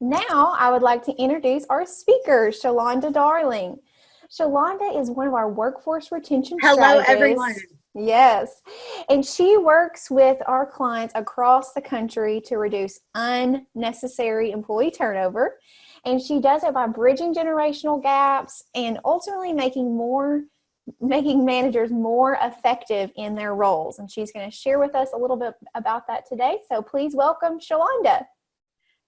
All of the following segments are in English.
Now, I would like to introduce our speaker, Shelonda Darling. Shelonda is one of our workforce retention Hello, everyone. strategists. Yes. And she works with our clients across the country to reduce unnecessary employee turnover. And she does it by bridging generational gaps and ultimately making managers more effective in their roles. And she's going to share with us a little bit about that today. So please welcome Shelonda.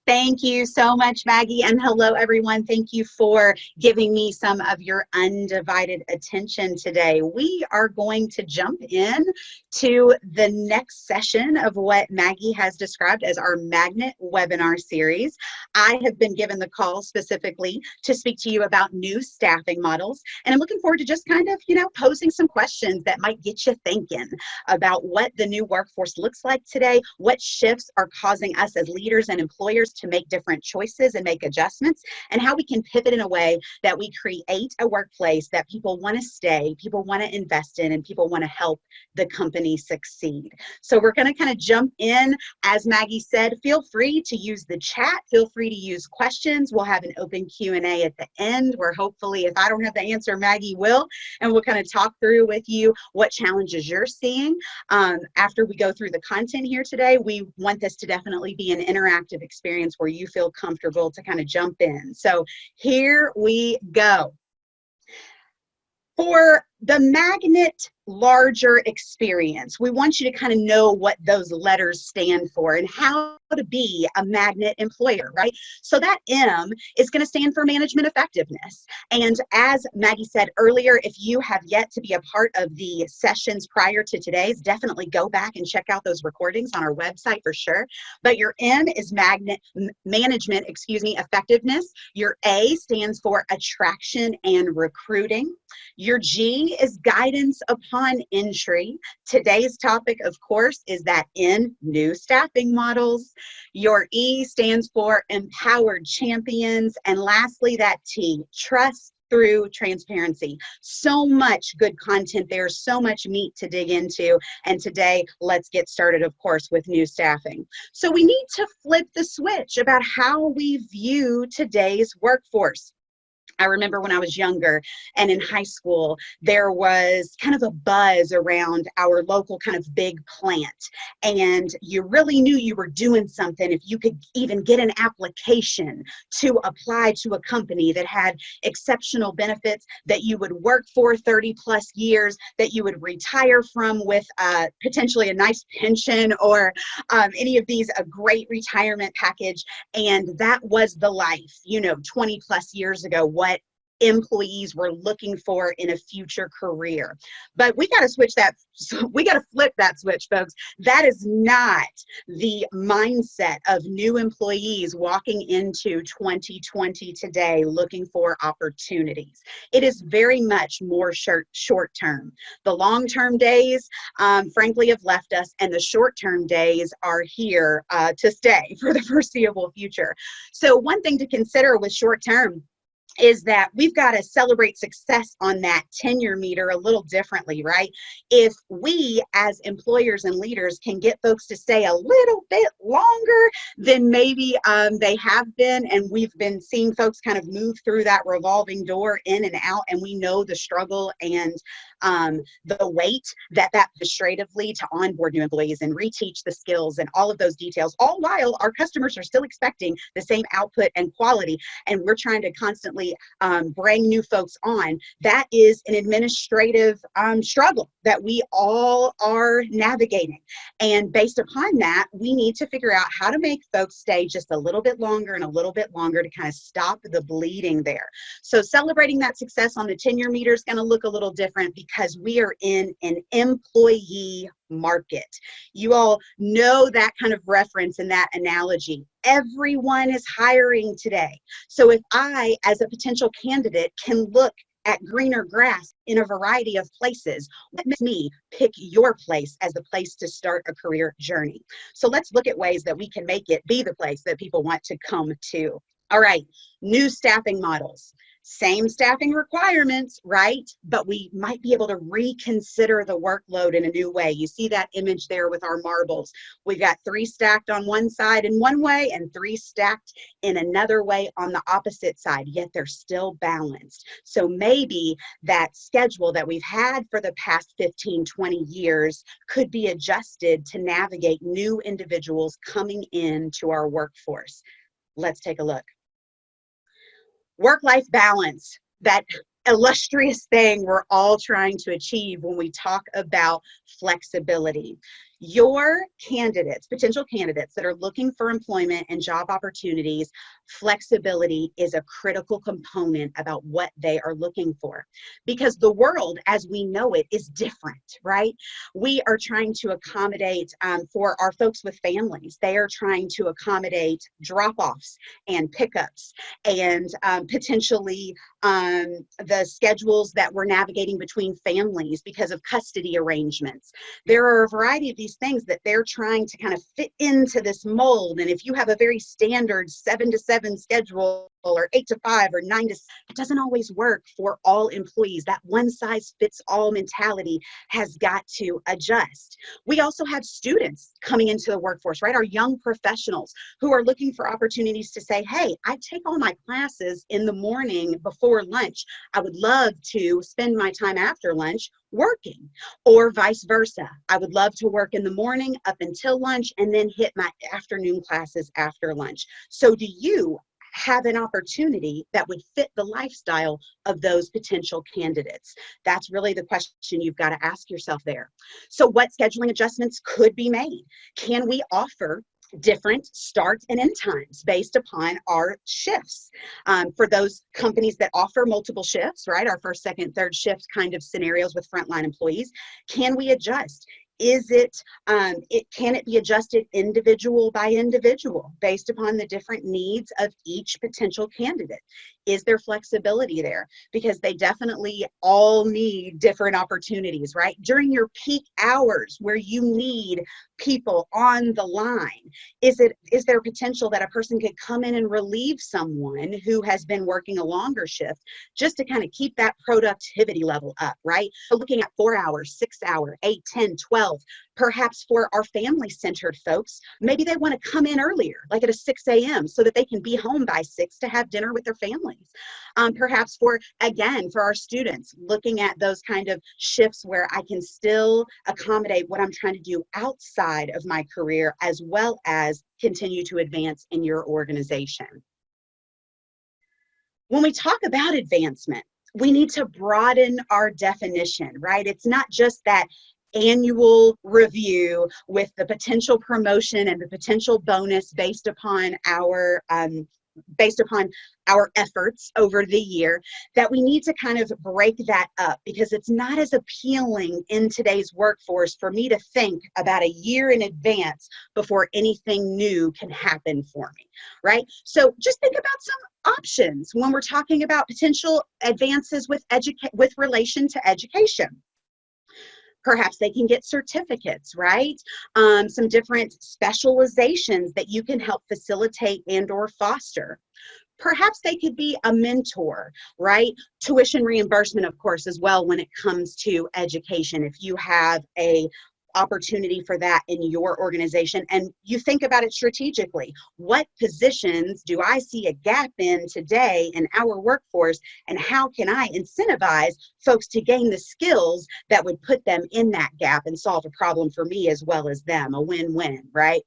Thank you so much, Maggie, and hello, everyone. Thank you for giving me some of your undivided attention today. We are going to jump in to the next session of what Maggie has described as our Magnet webinar series. I have been given the call specifically to speak to you about new staffing models, and I'm looking forward to just kind of, posing some questions that might get you thinking about what the new workforce looks like today, what shifts are causing us as leaders and employers to make different choices and make adjustments, and how we can pivot in a way that we create a workplace that people want to stay, people want to invest in, and people want to help the company succeed. So we're going to kind of jump in. As Maggie said, feel free to use the chat. Feel free to use questions. We'll have an open Q&A at the end where hopefully, if I don't have the answer, Maggie will, and we'll kind of talk through with you what challenges you're seeing. After we go through the content here today, we want this to definitely be an interactive experience where you feel comfortable to kind of jump in. So here we go. For the M.A.G.N.E.T larger experience, we want you to kind of know what those letters stand for and how to be a magnet employer, right? So that M is going to stand for management effectiveness. And as Maggie said earlier, if you have yet to be a part of the sessions prior to today's, definitely go back and check out those recordings on our website for sure. But your M is management effectiveness. Your A stands for attraction and recruiting. Your G is guidance upon entry. Today's topic, of course, is that in new staffing models. Your E stands for empowered champions. And lastly, that T, trust through transparency. So much good content there, so much meat to dig into. And today, let's get started, of course, with new staffing. So we need to flip the switch about how we view today's workforce. I remember when I was younger and in high school, there was kind of a buzz around our local kind of big plant. And you really knew you were doing something if you could even get an application to apply to a company that had exceptional benefits, that you would work for 30 plus years, that you would retire from with potentially a nice pension or any of these, a great retirement package. And that was the life, 20 plus years ago, what employees were looking for in a future career. But we got to switch that. We got to flip that switch, folks. That is not the mindset of new employees walking into 2020 today looking for opportunities. It is very much more short term. The long-term days, frankly, have left us, and the short-term days are here to stay for the foreseeable future. So one thing to consider with short-term is that we've got to celebrate success on that tenure meter a little differently, right? If we as employers and leaders can get folks to stay a little bit longer than maybe they have been, and we've been seeing folks kind of move through that revolving door in and out, and we know the struggle and the weight that administratively to onboard new employees and reteach the skills and all of those details, all while our customers are still expecting the same output and quality, and we're trying to constantly bring new folks on. That is an administrative struggle that we all are navigating. And based upon that, we need to figure out how to make folks stay just a little bit longer and a little bit longer to kind of stop the bleeding there. So celebrating that success on the tenure meter is going to look a little different because we are in an employee market. You all know that kind of reference and that analogy. Everyone is hiring today. So if I, as a potential candidate, can look at greener grass in a variety of places, what makes me pick your place as the place to start a career journey? So let's look at ways that we can make it be the place that people want to come to. All right, new staffing models. same staffing requirements, right? But we might be able to reconsider the workload in a new way. You see that image there with our marbles. We've got 3 stacked on one side in one way and 3 stacked in another way on the opposite side, yet they're still balanced. So maybe that schedule that we've had for the past 15, 20 years could be adjusted to navigate new individuals coming into our workforce. Let's take a look. Work-life balance, that illustrious thing we're all trying to achieve when we talk about flexibility. Your candidates, potential candidates that are looking for employment and job opportunities, flexibility is a critical component about what they are looking for, because the world as we know it is different, right? We are trying to accommodate for our folks with families. They are trying to accommodate drop-offs and pickups and potentially the schedules that we're navigating between families because of custody arrangements. There are a variety of these things that they're trying to kind of fit into this mold. And if you have a very standard 7 to 7 schedule or 8 to 5 or 9 to 6, it doesn't always work for all employees. That one size fits all mentality has got to adjust. We also have students coming into the workforce, right? Our young professionals who are looking for opportunities to say, hey, I take all my classes in the morning before lunch. I would love to spend my time after lunch working, or vice versa. I would love to work in the morning up until lunch and then hit my afternoon classes after lunch. So do you have an opportunity that would fit the lifestyle of those potential candidates? That's really the question you've got to ask yourself there. So what scheduling adjustments could be made? Can we offer different start and end times based upon our shifts? For those companies that offer multiple shifts, right, our first, second, third shift kind of scenarios with frontline employees, can we adjust? Is it, can it be adjusted individual by individual based upon the different needs of each potential candidate? Is there flexibility there? Because they definitely all need different opportunities, right? During your peak hours where you need people on the line, is there potential that a person could come in and relieve someone who has been working a longer shift just to kind of keep that productivity level up, right? So looking at 4 hours, 6 hour, 8, 10, 12, perhaps for our family-centered folks, maybe they want to come in earlier, like at a 6 a.m. so that they can be home by 6 to have dinner with their families. Perhaps for our students, looking at those kind of shifts where I can still accommodate what I'm trying to do outside of my career as well as continue to advance in your organization. When we talk about advancement, we need to broaden our definition, right? It's not just that annual review with the potential promotion and the potential bonus based upon our efforts over the year, that we need to kind of break that up, because it's not as appealing in today's workforce for me to think about a year in advance before anything new can happen for me, right? So just think about some options when we're talking about potential advances with relation to education. Perhaps they can get certificates, right? Some different specializations that you can help facilitate and or foster. Perhaps they could be a mentor, right? Tuition reimbursement, of course, as well when it comes to education. If you have a opportunity for that in your organization and you think about it strategically, what positions do I see a gap in today in our workforce, and how can I incentivize folks to gain the skills that would put them in that gap and solve a problem for me as well as them, a win-win, right?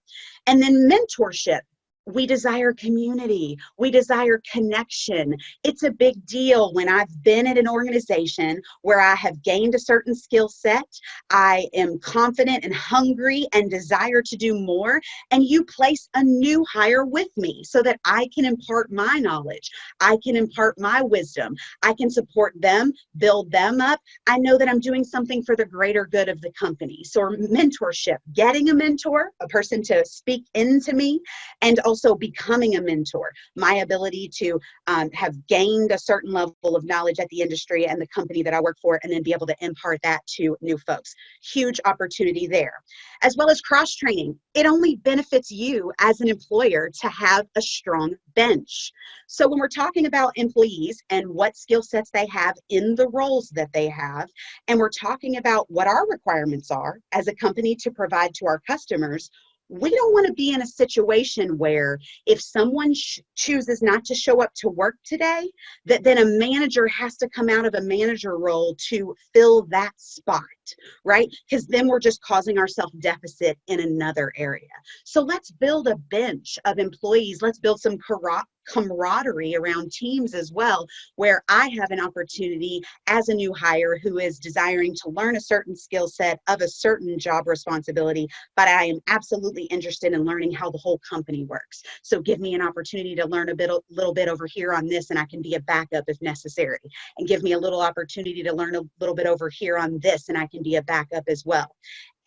And then mentorship. We desire community. We desire connection. It's a big deal when I've been at an organization where I have gained a certain skill set, I am confident and hungry and desire to do more, and you place a new hire with me so that I can impart my knowledge, I can impart my wisdom, I can support them, build them up. I know that I'm doing something for the greater good of the company. So mentorship, getting a mentor, a person to speak into me, and also becoming a mentor, my ability to have gained a certain level of knowledge at the industry and the company that I work for, and then be able to impart that to new folks. Huge opportunity there. As well as cross training. It only benefits you as an employer to have a strong bench. So when we're talking about employees and what skill sets they have in the roles that they have, and we're talking about what our requirements are as a company to provide to our customers, we don't want to be in a situation where if someone chooses not to show up to work today, that then a manager has to come out of a manager role to fill that spot, right? Because then we're just causing ourselves deficit in another area. So let's build a bench of employees. Let's build some camaraderie around teams as well, where I have an opportunity as a new hire who is desiring to learn a certain skill set of a certain job responsibility, but I am absolutely interested in learning how the whole company works. So give me an opportunity to learn a little bit over here on this, and I can be a backup if necessary. And give me a little opportunity to learn a little bit over here on this, and I can be a backup as well.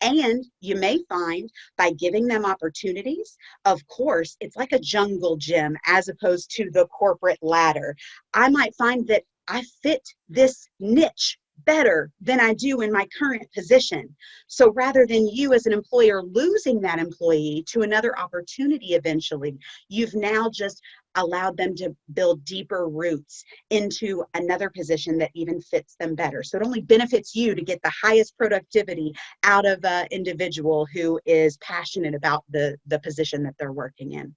And you may find by giving them opportunities, of course, it's like a jungle gym as opposed to the corporate ladder. I might find that I fit this niche better than I do in my current position. So rather than you as an employer losing that employee to another opportunity eventually, you've now just allowed them to build deeper roots into another position that even fits them better. So it only benefits you to get the highest productivity out of an individual who is passionate about the position that they're working in.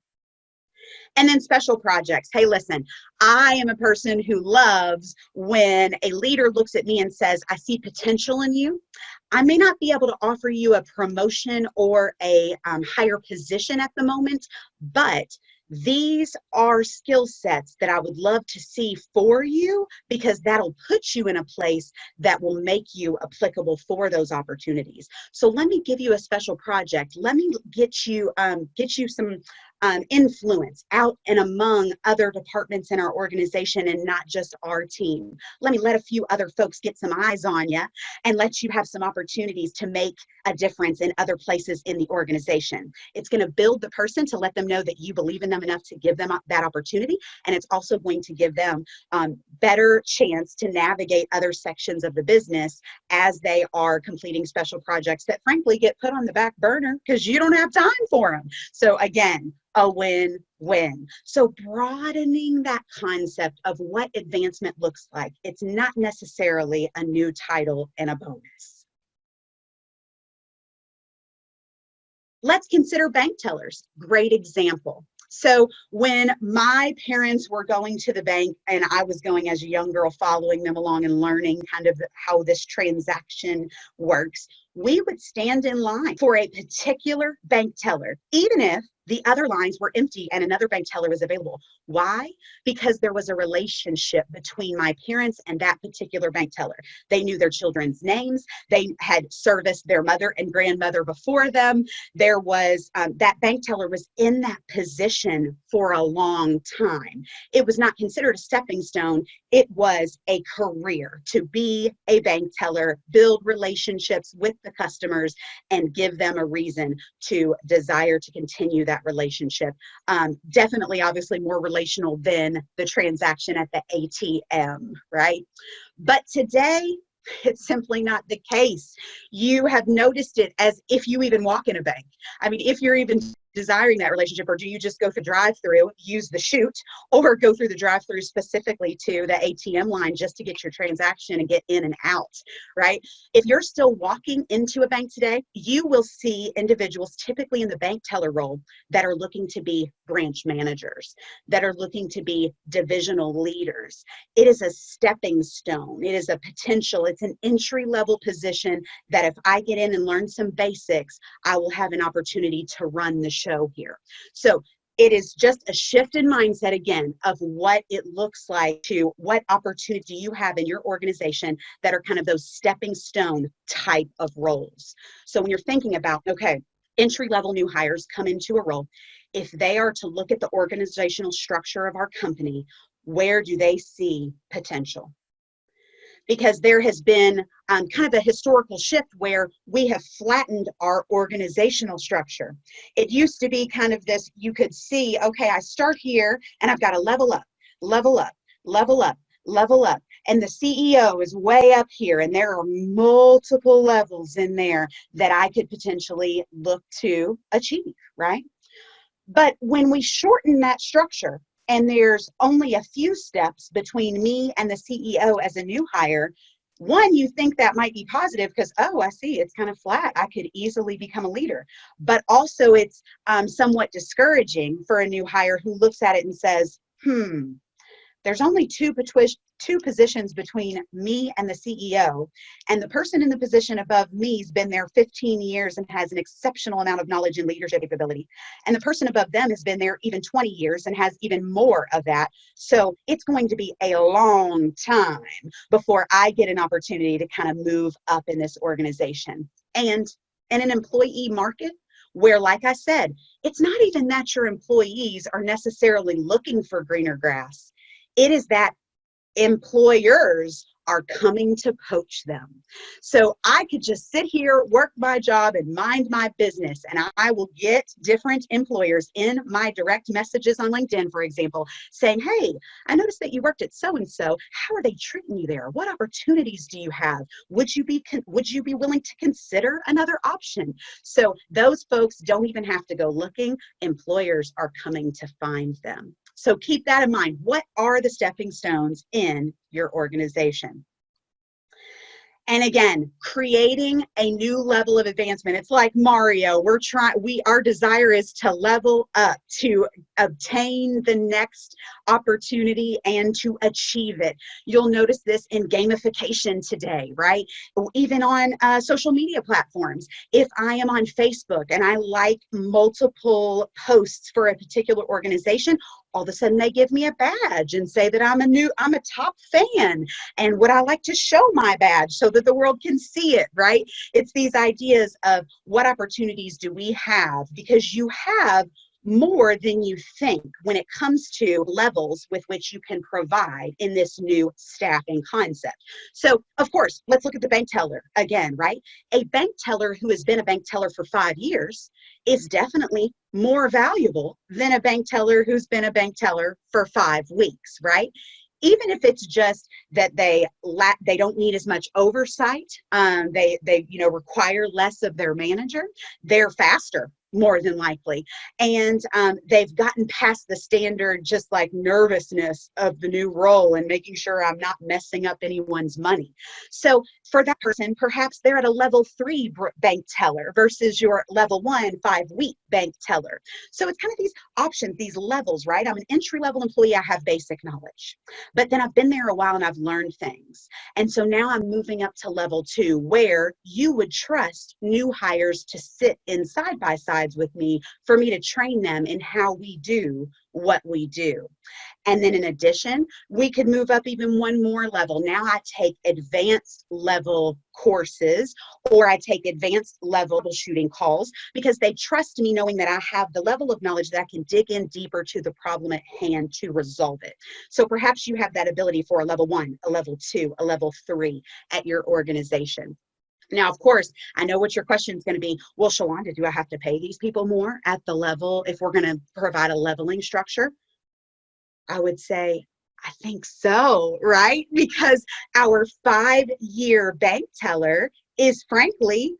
And then special projects. Hey, listen, I am a person who loves when a leader looks at me and says, I see potential in you. I may not be able to offer you a promotion or a higher position at the moment, but these are skill sets that I would love to see for you, because that'll put you in a place that will make you applicable for those opportunities. So let me give you a special project. Let me get you some influence out and among other departments in our organization and not just our team. Let me let a few other folks get some eyes on you and let you have some opportunities to make a difference in other places in the organization. It's going to build the person to let them know that you believe in them enough to give them that opportunity. And it's also going to give them better chance to navigate other sections of the business as they are completing special projects that frankly get put on the back burner because you don't have time for them. So again, a win-win. So broadening that concept of what advancement looks like. It's not necessarily a new title and a bonus. Let's consider bank tellers. Great example. So when my parents were going to the bank and I was going as a young girl following them along and learning kind of how this transaction works, we would stand in line for a particular bank teller, even if the other lines were empty and another bank teller was available. Why? Because there was a relationship between my parents and that particular bank teller. They knew their children's names. They had serviced their mother and grandmother before them. There was, that bank teller was in that position for a long time. It was not considered a stepping stone. It was a career to be a bank teller, build relationships with the customers, and give them a reason to desire to continue that relationship. Definitely, obviously, more relational than the transaction at the ATM, right? But today, it's simply not the case. You have noticed it as if you even walk in a bank. I mean, if you're even desiring that relationship, or do you just go through drive-through, use the chute, or go through the drive-through specifically to the ATM line just to get your transaction and get in and out, right? If you're still walking into a bank today, you will see individuals typically in the bank teller role that are looking to be branch managers, that are looking to be divisional leaders. It is a stepping stone. It is a potential. It's an entry-level position that if I get in and learn some basics, I will have an opportunity to run the show here. So it is just a shift in mindset again of what it looks like to what opportunity you have in your organization that are kind of those stepping stone type of roles. So when you're thinking about, okay, entry-level new hires come into a role, if they are to look at the organizational structure of our company, where do they see potential? because there has been kind of a historical shift where we have flattened our organizational structure. It used to be kind of this, you could see, okay, I start here and I've got to level up, level up, level up, level up. And the CEO is way up here, and there are multiple levels in there that I could potentially look to achieve, right? But when we shorten that structure and there's only a few steps between me and the CEO as a new hire, one, you think that might be positive because, oh, I see, it's kind of flat. I could easily become a leader. But also it's somewhat discouraging for a new hire who looks at it and says, there's only two positions between me and the CEO, and the person in the position above me has been there 15 years and has an exceptional amount of knowledge and leadership capability. And the person above them has been there even 20 years and has even more of that. So it's going to be a long time before I get an opportunity to kind of move up in this organization. And in an employee market, where, like I said, it's not even that your employees are necessarily looking for greener grass. It is that employers are coming to poach them. So I could just sit here, work my job, and mind my business, and I will get different employers in my direct messages on LinkedIn, for example, saying, hey, I noticed that you worked at so-and-so. How are they treating you there? What opportunities do you have? Would you be willing to consider another option? So those folks don't even have to go looking. Employers are coming to find them. So keep that in mind. What are the stepping stones in your organization? And again, creating a new level of advancement. It's like Mario. Our desire is to level up, to obtain the next opportunity and to achieve it. You'll notice this in gamification today, right? Even on social media platforms. If I am on Facebook and I like multiple posts for a particular organization, all of a sudden they give me a badge and say that I'm a top fan. And would I like to show my badge so that the world can see it, right? It's these ideas of what opportunities do we have, because you have more than you think when it comes to levels with which you can provide in this new staffing concept. So, of course, let's look at the bank teller again, right? A bank teller who has been a bank teller for 5 years is definitely more valuable than a bank teller who's been a bank teller for 5 weeks, right? Even if it's just that they don't need as much oversight, they require less of their manager, they're faster, more than likely. And they've gotten past the standard, just like nervousness of the new role and making sure I'm not messing up anyone's money. So for that person, perhaps they're at a level 3 bank teller versus your level 1 5-week bank teller. So it's kind of these options, these levels, right? I'm an entry-level employee. I have basic knowledge, but then I've been there a while and I've learned things. And so now I'm moving up to level 2, where you would trust new hires to sit in side by sides with me for me to train them in how we do what we do. And then in addition, we could move up even one more level. Now I take advanced level courses, or I take advanced level shooting calls, because they trust me knowing that I have the level of knowledge that I can dig in deeper to the problem at hand to resolve it. So perhaps you have that ability for a level 1, a level 2, a level 3 at your organization. Now, of course, I know what your question is going to be. Well, Shelonda, do I have to pay these people more at the level if we're going to provide a leveling structure? I would say, I think so, right? Because our 5-year bank teller is frankly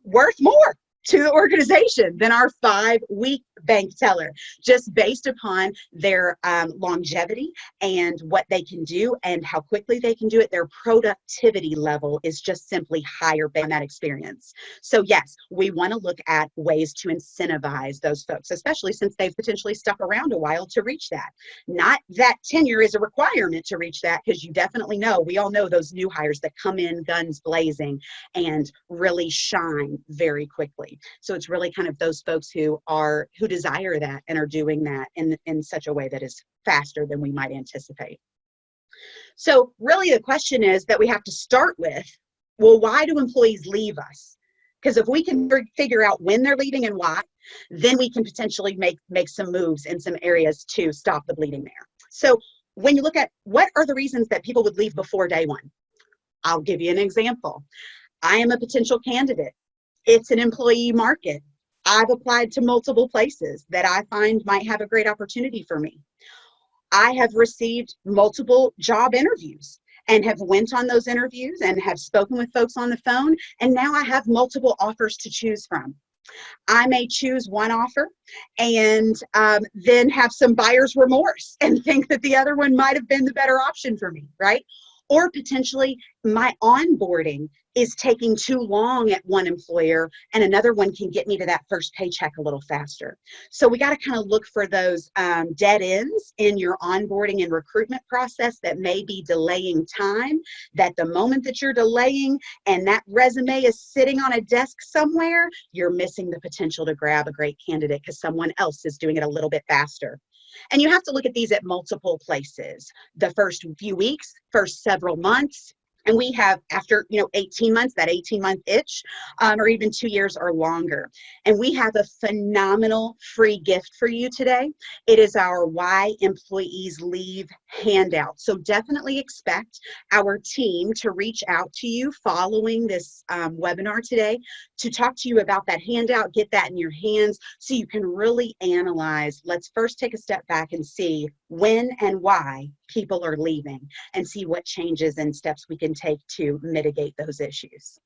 worth more to the organization than our 5-week bank teller, just based upon their longevity and what they can do and how quickly they can do it. Their productivity level is just simply higher than that experience. So yes, we want to look at ways to incentivize those folks, especially since they've potentially stuck around a while to reach that. Not that tenure is a requirement to reach that, because you definitely know, we all know those new hires that come in guns blazing and really shine very quickly. So it's really kind of those folks who desire that and are doing that in such a way that is faster than we might anticipate. So really the question is that we have to start with, well, why do employees leave us? Because if we can figure out when they're leaving and why, then we can potentially make some moves in some areas to stop the bleeding there. So when you look at what are the reasons that people would leave before day 1, I'll give you an example. I am a potential candidate. It's an employee market. I've applied to multiple places that I find might have a great opportunity for me. I have received multiple job interviews and have went on those interviews and have spoken with folks on the phone. And now I have multiple offers to choose from. I may choose one offer and then have some buyer's remorse and think that the other one might have been the better option for me, right? Or potentially my onboarding is taking too long at one employer and another one can get me to that first paycheck a little faster. So we got to kind of look for those dead ends in your onboarding and recruitment process that may be delaying time, that the moment that you're delaying and that resume is sitting on a desk somewhere, you're missing the potential to grab a great candidate because someone else is doing it a little bit faster. And you have to look at these at multiple places. The first few weeks, first several months, and we have after 18 months, that 18-month itch, or even 2 years or longer. And we have a phenomenal free gift for you today. It is our Why Employees Leave handout. So definitely expect our team to reach out to you following this webinar today to talk to you about that handout, get that in your hands so you can really analyze. Let's first take a step back and see when and why people are leaving and see what changes and steps we can take to mitigate those issues.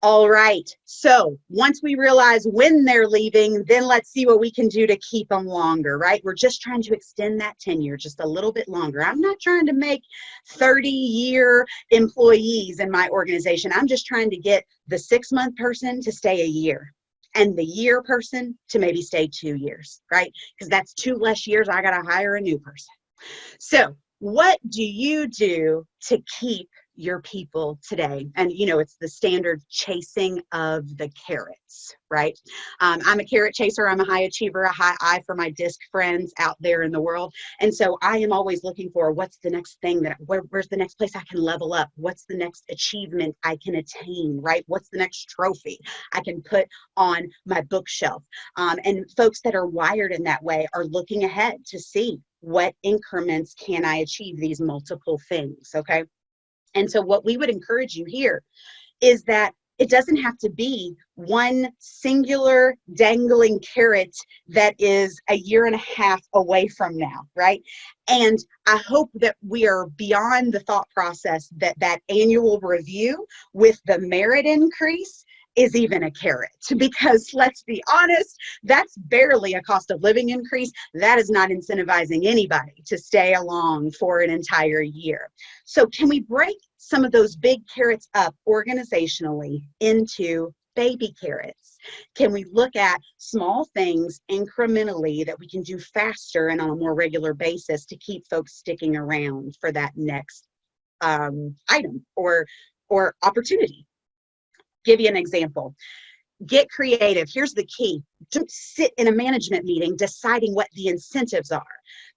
All right, so once we realize when they're leaving, then let's see what we can do to keep them longer, right? We're just trying to extend that tenure just a little bit longer. I'm not trying to make 30-year employees in my organization. I'm just trying to get the 6-month person to stay a year and the year person to maybe stay 2 years, right? Because that's 2 less years I got to hire a new person. So what do you do to keep your people today? And it's the standard chasing of the carrots, right? I'm a carrot chaser. I'm a high achiever, a high I for my disc friends out there in the world. And so I am always looking for what's the next thing where's the next place I can level up? What's the next achievement I can attain, right? What's the next trophy I can put on my bookshelf? And folks that are wired in that way are looking ahead to see what increments can I achieve these multiple things, okay? And so what we would encourage you here is that it doesn't have to be one singular dangling carrot that is a year and a half away from now, right? And I hope that we are beyond the thought process that that annual review with the merit increase is even a carrot, because let's be honest, that's barely a cost of living increase. That is not incentivizing anybody to stay along for an entire year. So can we break some of those big carrots up organizationally into baby carrots? Can we look at small things incrementally that we can do faster and on a more regular basis to keep folks sticking around for that next item or opportunity? Give you an example. Get creative. Here's the key. Don't sit in a management meeting deciding what the incentives are,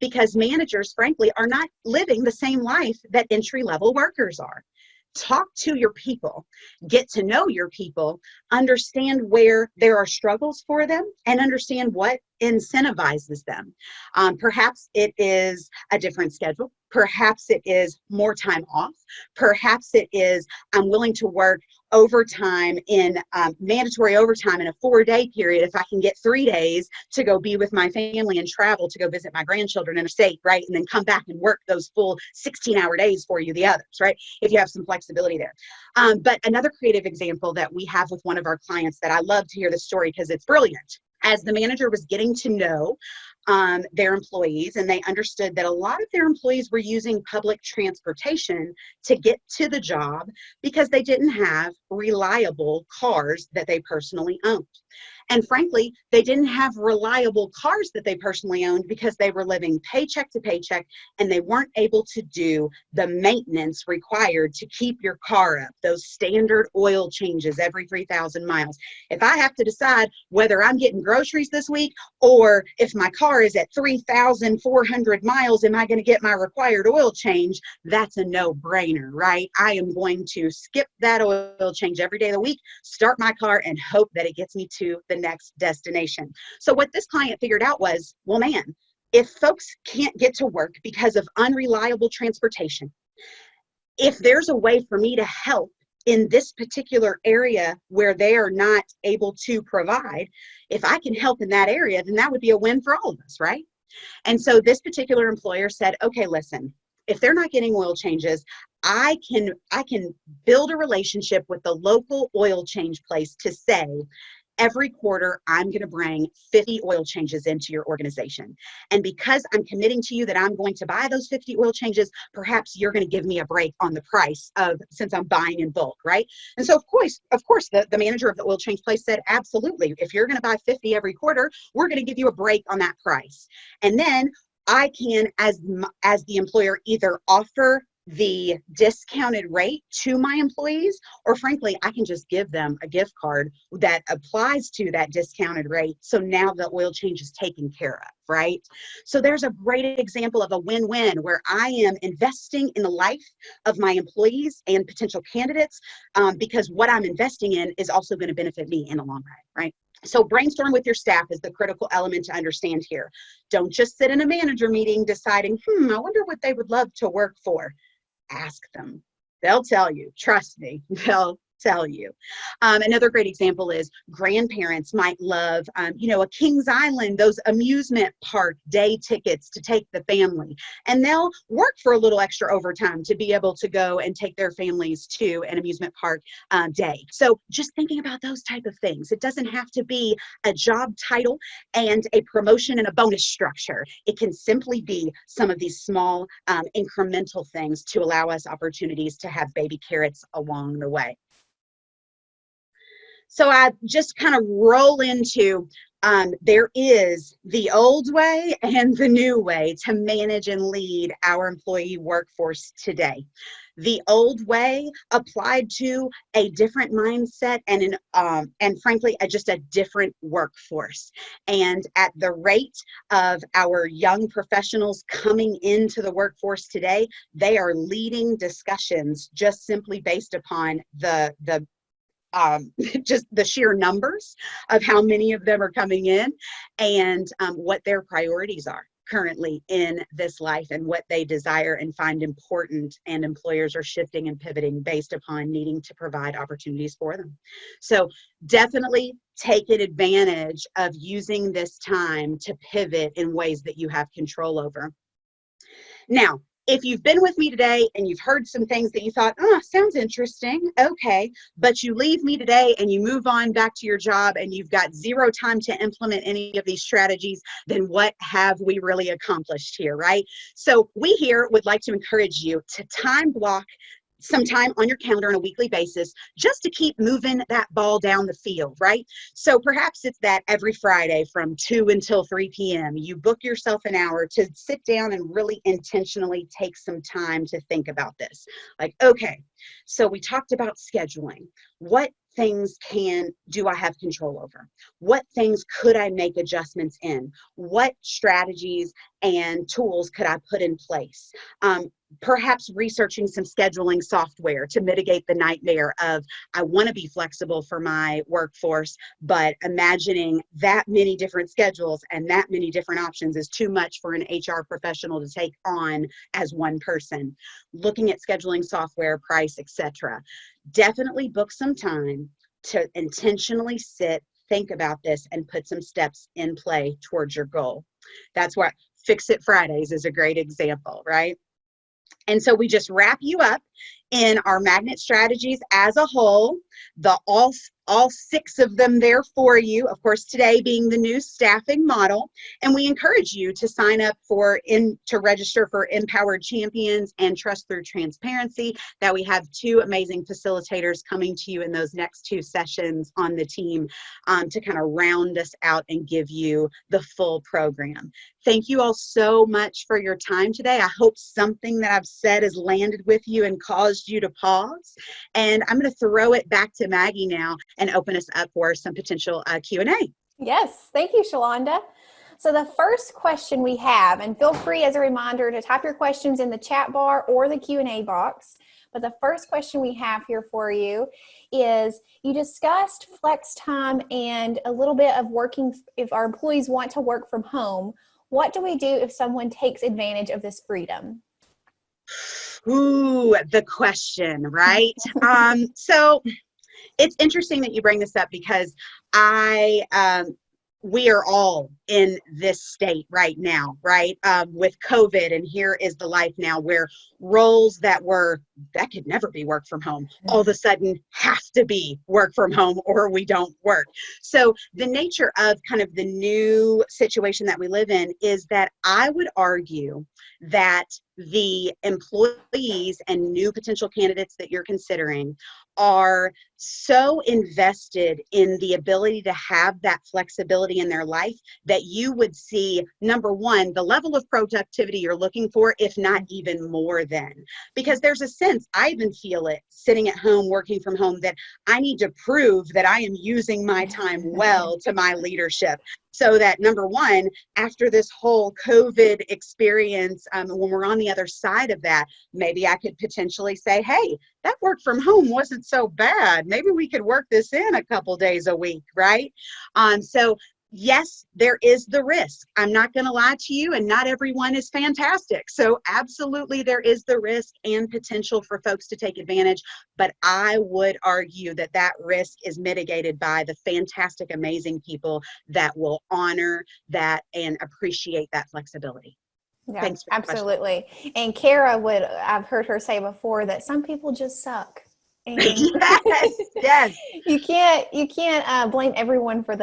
because managers, frankly, are not living the same life that entry-level workers are. Talk to your people, get to know your people, understand where there are struggles for them, and understand what incentivizes them. Perhaps it is a different schedule. Perhaps it is more time off. Perhaps it is I'm willing to work overtime in mandatory overtime in a 4-day period if I can get 3 days to go be with my family and travel to go visit my grandchildren in a state, right? And then come back and work those full 16-hour days for you, the others, right? If you have some flexibility there. But another creative example that we have with one of our clients that I love to hear the story because it's brilliant. As the manager was getting to know their employees, and they understood that a lot of their employees were using public transportation to get to the job because they didn't have reliable cars that they personally owned. And frankly, they didn't have reliable cars that they personally owned because they were living paycheck to paycheck and they weren't able to do the maintenance required to keep your car up, those standard oil changes every 3,000 miles. If I have to decide whether I'm getting groceries this week or if my car is at 3,400 miles, am I going to get my required oil change? That's a no-brainer, right? I am going to skip that oil change every day of the week, start my car, and hope that it gets me to the next destination. So what this client figured out was, well, man, if folks can't get to work because of unreliable transportation, If there's a way for me to help in this particular area where they are not able to provide, if I can help in that area, then that would be a win for all of us, right? And so this particular employer said, okay, listen, if they're not getting oil changes, I can build a relationship with the local oil change place to say, every quarter, I'm going to bring 50 oil changes into your organization. And because I'm committing to you that I'm going to buy those 50 oil changes, perhaps you're going to give me a break on the price of, since I'm buying in bulk, right? And so of course, the manager of the oil change place said, absolutely. If you're going to buy 50 every quarter, we're going to give you a break on that price. And then I can, as the employer, either offer the discounted rate to my employees, or frankly, I can just give them a gift card that applies to that discounted rate. So now the oil change is taken care of, right? So there's a great example of a win-win where I am investing in the life of my employees and potential candidates, because what I'm investing in is also going to benefit me in the long run, right? So brainstorm with your staff is the critical element to understand here. Don't just sit in a manager meeting deciding, I wonder what they would love to work for. Ask them. They'll tell you. Trust me, they'll tell you. Another great example is grandparents might love, a Kings Island, those amusement park day tickets to take the family. And they'll work for a little extra overtime to be able to go and take their families to an amusement park day. So just thinking about those type of things. It doesn't have to be a job title and a promotion and a bonus structure. It can simply be some of these small incremental things to allow us opportunities to have baby carrots along the way. So I just kind of roll into, there is the old way and the new way to manage and lead our employee workforce today. The old way applied to a different mindset and frankly, just a different workforce. And at the rate of our young professionals coming into the workforce today, they are leading discussions just simply based upon the just the sheer numbers of how many of them are coming in and what their priorities are currently in this life and what they desire and find important, and employers are shifting and pivoting based upon needing to provide opportunities for them. So definitely take advantage of using this time to pivot in ways that you have control over. Now, if you've been with me today and you've heard some things that you thought, sounds interesting, okay, but you leave me today and you move on back to your job and you've got zero time to implement any of these strategies, then what have we really accomplished here, right? So we here would like to encourage you to time block some time on your calendar on a weekly basis just to keep moving that ball down the field, right? So perhaps it's that every Friday from 2 until 3 p.m. you book yourself an hour to sit down and really intentionally take some time to think about this. Like, okay, so we talked about scheduling. What things do I have control over? What things could I make adjustments in? What strategies and tools could I put in place? Perhaps researching some scheduling software to mitigate the nightmare of, I want to be flexible for my workforce, but imagining that many different schedules and that many different options is too much for an HR professional to take on as one person. Looking at scheduling software, price, etc. Definitely book some time to intentionally sit, think about this, and put some steps in play towards your goal. That's why Fix It Fridays is a great example, right? And so we just wrap you up in our magnet strategies as a whole, all 6 of them there for you, of course, today being the new staffing model. And we encourage you to sign up to register for Empowered Champions and Trust Through Transparency, that we have 2 amazing facilitators coming to you in those next 2 sessions on the team to kind of round us out and give you the full program. Thank you all so much for your time today. I hope something that I've said has landed with you and caused you to pause. And I'm going to throw it back to Maggie now and open us up for some potential Q&A. Yes, thank you, Shelonda. So the first question we have, and feel free as a reminder to type your questions in the chat bar or the Q&A box. But the first question we have here for you is, you discussed flex time and a little bit of working, if our employees want to work from home, what do we do if someone takes advantage of this freedom? Ooh, the question, right? So it's interesting that you bring this up because we are all in this state right now, right? With COVID, and here is the life now where roles that could never be work from home, all of a sudden have to be work from home or we don't work. So the nature of kind of the new situation that we live in is that I would argue that the employees and new potential candidates that you're considering are so invested in the ability to have that flexibility in their life that you would see, number one, the level of productivity you're looking for, if not even more than. Because there's a sense, I even feel it sitting at home, working from home, that I need to prove that I am using my time well to my leadership. So that, number one, after this whole COVID experience, when we're on the other side of that, maybe I could potentially say, hey, that work from home wasn't so bad. Maybe we could work this in a couple days a week, right? So yes, there is the risk. I'm not going to lie to you, and not everyone is fantastic. So absolutely there is the risk and potential for folks to take advantage, but I would argue that that risk is mitigated by the fantastic, amazing people that will honor that and appreciate that flexibility. Yeah, Thanks for the question. absolutely. And I've heard her say before that some people just suck. And Yes, yes, you can't blame everyone for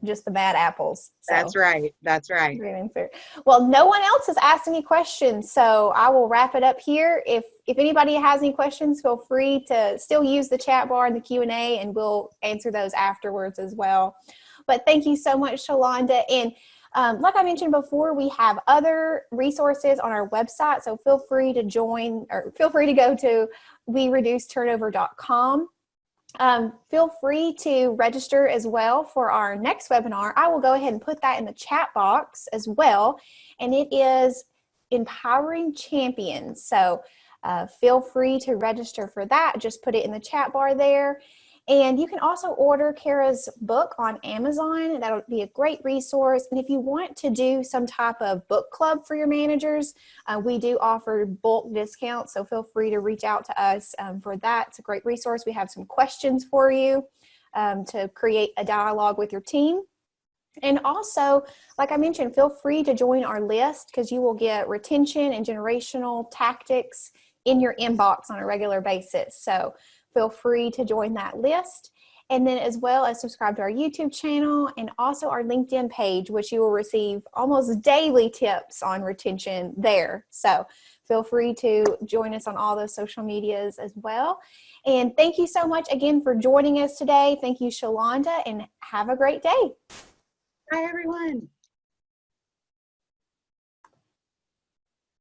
just the bad apples. So that's right. That's right. great answer. Well, no one else has asked any questions, so I will wrap it up here. If anybody has any questions, feel free to still use the chat bar and the Q&A, and we'll answer those afterwards as well. But thank you so much, Shelonda. And like I mentioned before, we have other resources on our website, so feel free to go to wereduceturnover.com. Feel free to register as well for our next webinar. I will go ahead and put that in the chat box as well, and it is Empowering Champions. So feel free to register for that. Just put it in the chat bar there. And you can also order Cara's book on Amazon. That'll be a great resource. And if you want to do some type of book club for your managers, we do offer bulk discounts. So feel free to reach out to us for that. It's a great resource. We have some questions for you to create a dialogue with your team. And also, like I mentioned, feel free to join our list because you will get retention and generational tactics in your inbox on a regular basis. So feel free to join that list. And then as well as subscribe to our YouTube channel and also our LinkedIn page, which you will receive almost daily tips on retention there. So feel free to join us on all those social medias as well. And thank you so much again for joining us today. Thank you, Shelonda, and have a great day. Hi, everyone.